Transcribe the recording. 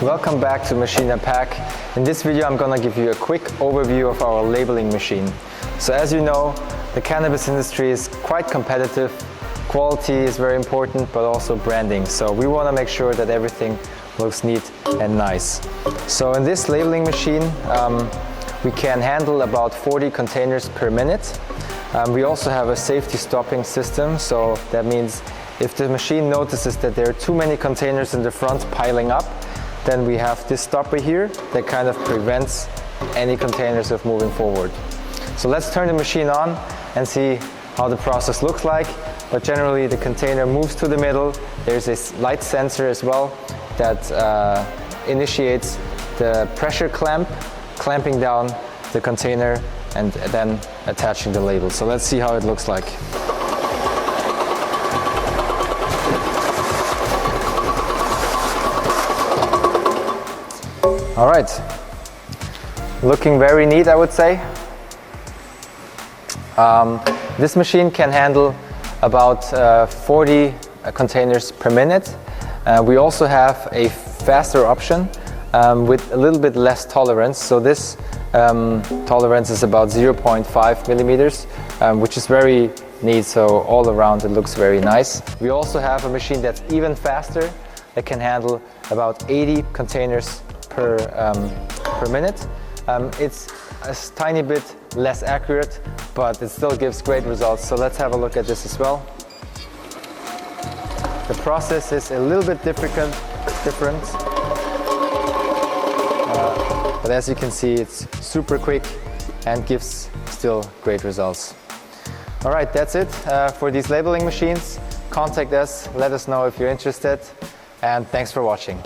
Welcome back to MachinaPack. In this video I'm gonna give you a quick overview of our labeling machine. So as you know, the cannabis industry is quite competitive. Quality is very important, but also branding. So we want to make sure that everything looks neat and nice. So in this labeling machine, we can handle about 40 containers per minute. We also have a safety stopping system. So that means if the machine notices that there are too many containers in the front piling up, then we have this stopper here that kind of prevents any containers of moving forward. So let's turn the machine on and see how the process looks like. But generally the container moves to the middle. There's this light sensor as well that initiates the pressure clamp, clamping down the container and then attaching the label. So let's see how it looks like. All right, looking very neat, I would say. This machine can handle about 40 containers per minute. We also have a faster option with a little bit less tolerance. So this tolerance is about 0.5 millimeters, which is very neat. So all around it looks very nice. We also have a machine that's even faster that can handle about 80 containers per minute. It's a tiny bit less accurate, but it still gives great results. So let's have a look at this as well. The process is a little bit different, but as you can see, it's super quick and gives still great results. All right, that's it for these labeling machines. Contact us, let us know if you're interested, and thanks for watching.